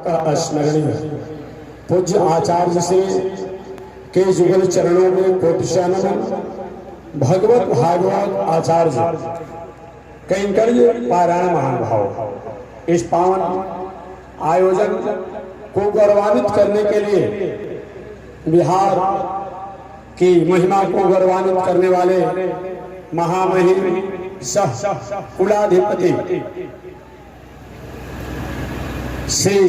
का स्मरणीय पूज्य आचार्य से के जुगल चरणों में कोटिशनम भगवत भागवत आचार्य कैंकर्य पारायण महानुभाव इस पावन आयोजन को गौरवान्वित करने के लिए बिहार की महिमा को गौरवान्वित करने वाले महामहिम सह कुलाधिपति श्री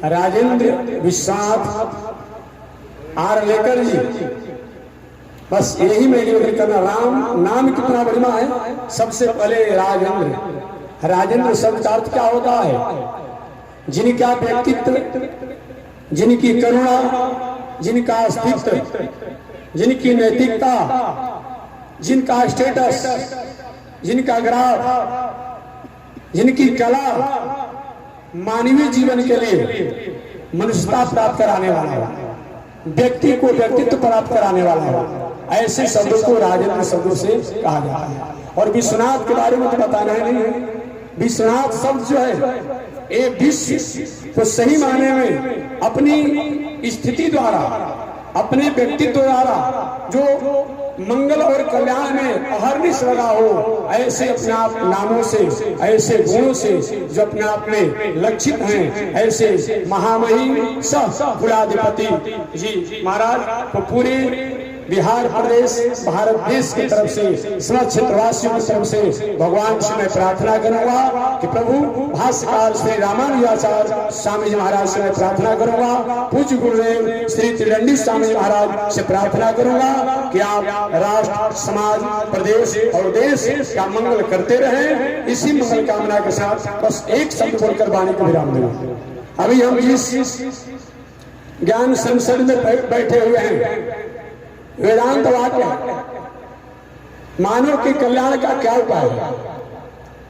राजेंद्र विश्वनाथ आर्लेकर जी, बस यही मैं निवेदन करना। राम नाम कितना बढ़िया है। सबसे पहले राजेंद्र, राजेंद्र शब्द का अर्थ क्या होता है? जिनका व्यक्तित्व, जिनकी करुणा, जिनका अस्तित्व, जिनकी नैतिकता, जिनका स्टेटस, जिनका ग्राफ, जिनकी कला मानवीय जीवन के लिए मनुष्यता प्राप्त कराने वाला है, व्यक्ति को व्यक्तित्व प्राप्त कराने वाला है, ऐसे शब्दों को राजेंद्र शब्दों से कहा जाता है। और विश्वनाथ के बारे में तो बताना ही नहीं है। विश्वनाथ शब्द जो है ये विश्व को सही माने में अपनी स्थिति द्वारा, अपने व्यक्तित्व द्वारा जो मंगल और कल्याण में अहर्निश लगा हो, ऐसे अपने आप नामों से, ऐसे गुणों से जो अपने आप में लक्षित हैं, ऐसे महामहिम सह कुलाधिपति जी महाराज को पूरे बिहार प्रदेश, भारत देश की तरफ से, समस्त क्षेत्रवासियों की तरफ से भगवान से मैं प्रार्थना करूंगा कि प्रभु भाष्यकार श्री रामानुजाचार्य स्वामी जी महाराज से मैं प्रार्थना करूंगा, पूज्य गुरुदेव श्री त्रिदंडी स्वामी जी महाराज से प्रार्थना करूंगा कि आप राष्ट्र, समाज, प्रदेश और देश का मंगल करते रहें। इसी मंगल कामना के साथ बस एक शब्द बोलकर वाणी को विराम देंगे। अभी हम जिस ज्ञान संसद में बैठे हुए हैं, वेदांत वाक्य मानव के कल्याण का क्या उपाय है?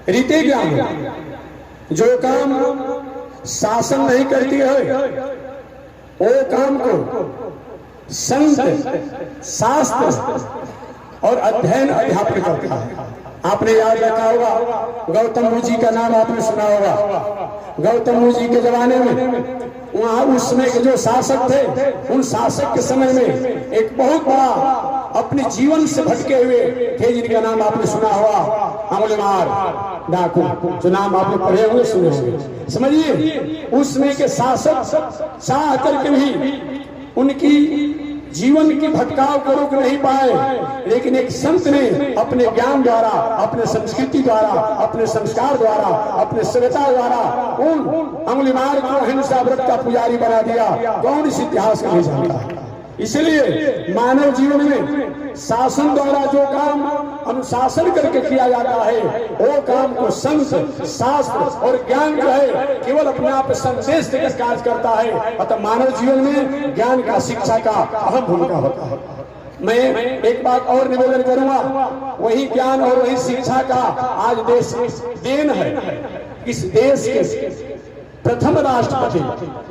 रीति ज्ञान जो काम शासन नहीं करती है वो काम को संत, शास्त्र और अध्ययन अध्यापन करता है। आपने याद रखा होगा, गौतम बुद्ध जी का नाम आपने सुना होगा। गौतम बुद्ध जी के जमाने में वहां उस समय के जो शासक थे, उन शासक के समय में एक बहुत बड़ा अपने जीवन से भटके हुए थे जिनका नाम आपने सुना होगा, अंगुलीमाल डाकू, जो नाम आपने पढ़े होंगे, सुने होंगे। समझिए, उस समय के शासक चाह करके भी उनकी जीवन की भटकाव को रोक नहीं पाए, लेकिन एक संत ने अपने ज्ञान द्वारा, अपने संस्कृति द्वारा, अपने संस्कार द्वारा, अपने सभ्यता द्वारा उन अंगुलीमाल को अहिंसा व्रत का पुजारी बना दिया। कौन इस इतिहास को नहीं जानता? इसलिए मानव जीवन में शासन द्वारा जो काम अनुशासन करके किया जाता है, वो काम को संत, शास्त्र और ज्ञान जो है केवल अपने आप संदेश देकर कार्य करता है। अतः मानव जीवन में ज्ञान का, शिक्षा का अहम भूमिका होता है। मैं एक बात और निवेदन करूंगा, वही ज्ञान और वही शिक्षा का आज देश देन है। इस देश के प्रथम राष्ट्रपति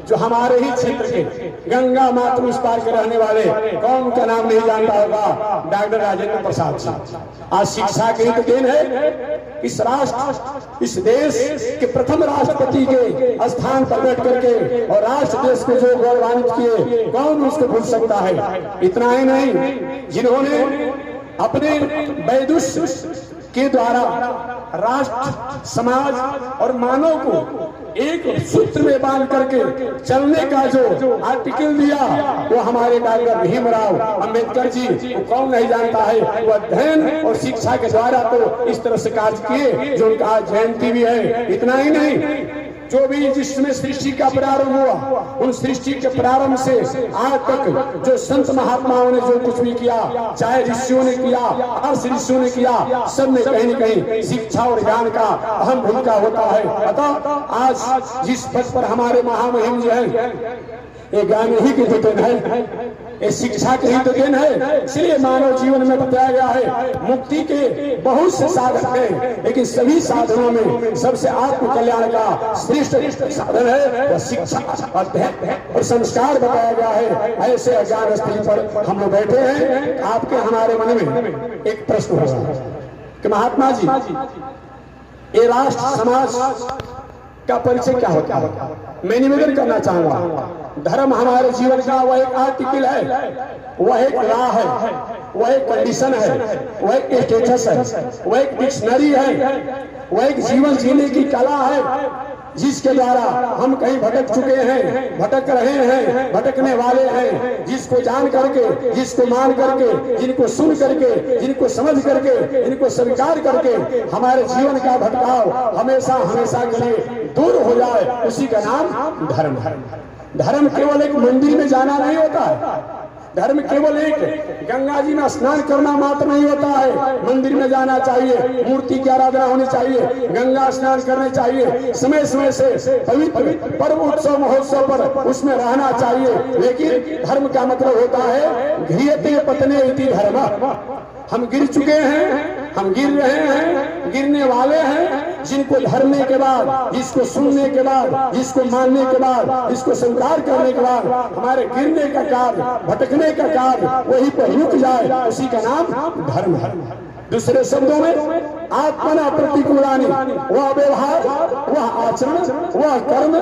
जो हमारे ही क्षेत्र के गंगा मातृ उस पार के रहने वाले, कौन उनका नाम नहीं जानता होगा, डॉक्टर राजेंद्र प्रसाद जी। आज शिक्षा की तो देन है। इस राष्ट्र, इस देश के प्रथम राष्ट्रपति के स्थान पर बैठ करके और राष्ट्र देश को जो गौरवान्वित किए, कौन उसको भूल सकता है? इतना ही नहीं, जिन्होंने अपने वैदुष्य के द्वारा राष्ट्र, समाज और मानव को एक सूत्र में बांध करके चलने का जो आर्टिकल दिया, वो हमारे डॉक्टर भीमराव अंबेडकर जी को कौन नहीं जानता है। वो अध्ययन और शिक्षा के द्वारा तो इस तरह से कार्य किए जो उनका आज जयंती भी है। इतना ही नहीं, जो भी जिसमें सृष्टि का प्रारंभ हुआ, उन सृष्टि के प्रारंभ से आज तक जो संत महात्माओं ने जो कुछ भी किया, चाहे ऋषियों ने किया, अर्ष ऋषियों ने किया, सब में कहीं न कहीं शिक्षा और ज्ञान का अहम भूमिका होता है। अतः आज जिस पद पर हमारे महामहिम जो है, ये ज्ञान ही की तो देन है, ये शिक्षा की ही तो देन है। इसलिए मानव जीवन में बताया गया है मुक्ति के बहुत से साधन हैं, लेकिन सभी साधनों में सबसे आत्म कल्याण का श्रेष्ठ साधन है वह शिक्षा, अध्ययन और संस्कार बताया गया है। ऐसे अज्ञान स्थली पर हम लोग बैठे हैं। आपके हमारे मन में एक प्रश्न होगा कि महात्मा जी, ये राष्ट्र, समाज का परिचय क्या होता है, मैं निवेदन करना चाहूंगा। धर्म हमारे जीवन का वह एक आर्टिकल है, वह एक लॉ है, वह एक कंडीशन है, वह एक स्टेटस है, वह एक डिक्शनरी है, वह एक जीवन जीने की कला है जिसके द्वारा हम कहीं भटक चुके हैं, भटक रहे हैं, भटकने वाले हैं। जिसको जान करके, जिसको मान करके, जिनको सुन करके, जिनको समझ करके, जिनको स्वीकार करके हमारे जीवन का भटकाव हमेशा हमेशा के लिए दूर हो जाए, उसी का नाम धर्म है। धर्म केवल एक मंदिर में जाना नहीं होता है, धर्म केवल एक गंगा जी में स्नान करना मात्र नहीं होता है। मंदिर में जाना चाहिए, मूर्ति की आराधना होनी चाहिए, गंगा स्नान करने चाहिए, समय समय से पवित्र पर्व उत्सव महोत्सव पर उसमें रहना चाहिए। लेकिन धर्म का मतलब होता है घ्रियते पतने इति धर्म। हम गिर चुके हैं, हम गिर रहे हैं, गिरने वाले हैं, जिनको धरने के बाद, जिसको सुनने के बाद, जिसको मानने के बाद, जिसको स्वीकार करने के बाद हमारे गिरने का कार्य, भटकने का कार्य वहीं पर रुक जाए, उसी का नाम धर्म है। दूसरे शब्दों में आत्मना प्रतिकूलानी, वह व्यवहार, वह आचरण, वह कर्म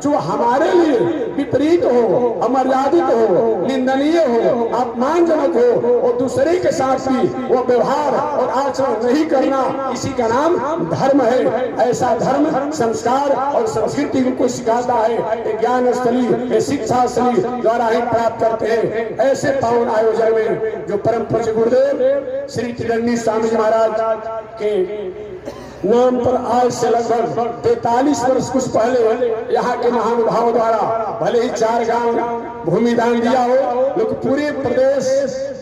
जो हमारे लिए विपरीत हो, अमर्यादित हो, निंदनीय हो, अपमानजनक हो, और दूसरे के साथ भी वह व्यवहार और आचरण नहीं करना, इसी का नाम धर्म है। ऐसा धर्म संस्कार और संस्कृति को सिखाता है, ज्ञान स्थली, शिक्षा स्थली द्वारा ही प्राप्त करते हैं। ऐसे पावन आयोजन में जो परम पूज्य गुरुदेव श्री त्रिदंडी स्वामी जी महाराज के नाम पर आज से लगभग 43 वर्ष कुछ पहले यहाँ के महानुभावों द्वारा भले ही 4 गांव भूमि दान दिया हो, लेकिन पूरे प्रदेश,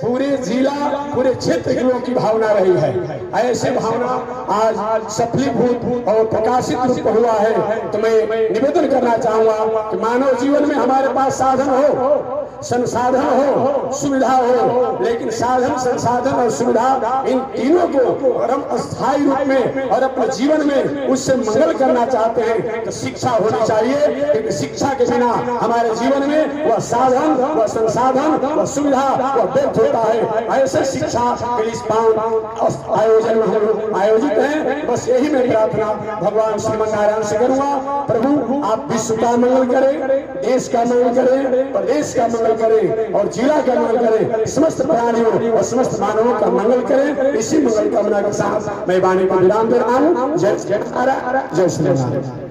पूरे जिला, पूरे क्षेत्र के लोगों की भावना रही है। ऐसे भावना आज सफलीभूत और प्रकाशित रूप हुआ है। तो मैं निवेदन करना चाहूंगा कि मानव जीवन में हमारे पास साधन हो, संसाधन हो, सुविधा हो, लेकिन साधन, संसाधन और सुविधा, इन तीनों को हम स्थायी रूप में और अपने जीवन में उससे मंगल करना चाहते हैं तो शिक्षा होनी चाहिए। क्योंकि शिक्षा के बिना हमारे जीवन में वह साधन, वह संसाधन, वह सुविधा, वह व्यर्थ होता है। ऐसे शिक्षा के लिए पावन आयोजन में हम लोग आयोजित हैं। बस यही मैं प्रार्थना भगवान श्रीमन नारायण से करूंगा, प्रभु आप विश्व का मंगल करें, देश का मंगल करें, प्रदेश का मंगल करें और जिला का मंगल करें, समस्त प्राणियों और समस्त मानवों का मंगल करें। इसी मंगल कामना के साथ मैं वाणी को विराम दे रहा हूँ। जय जय श्री राम।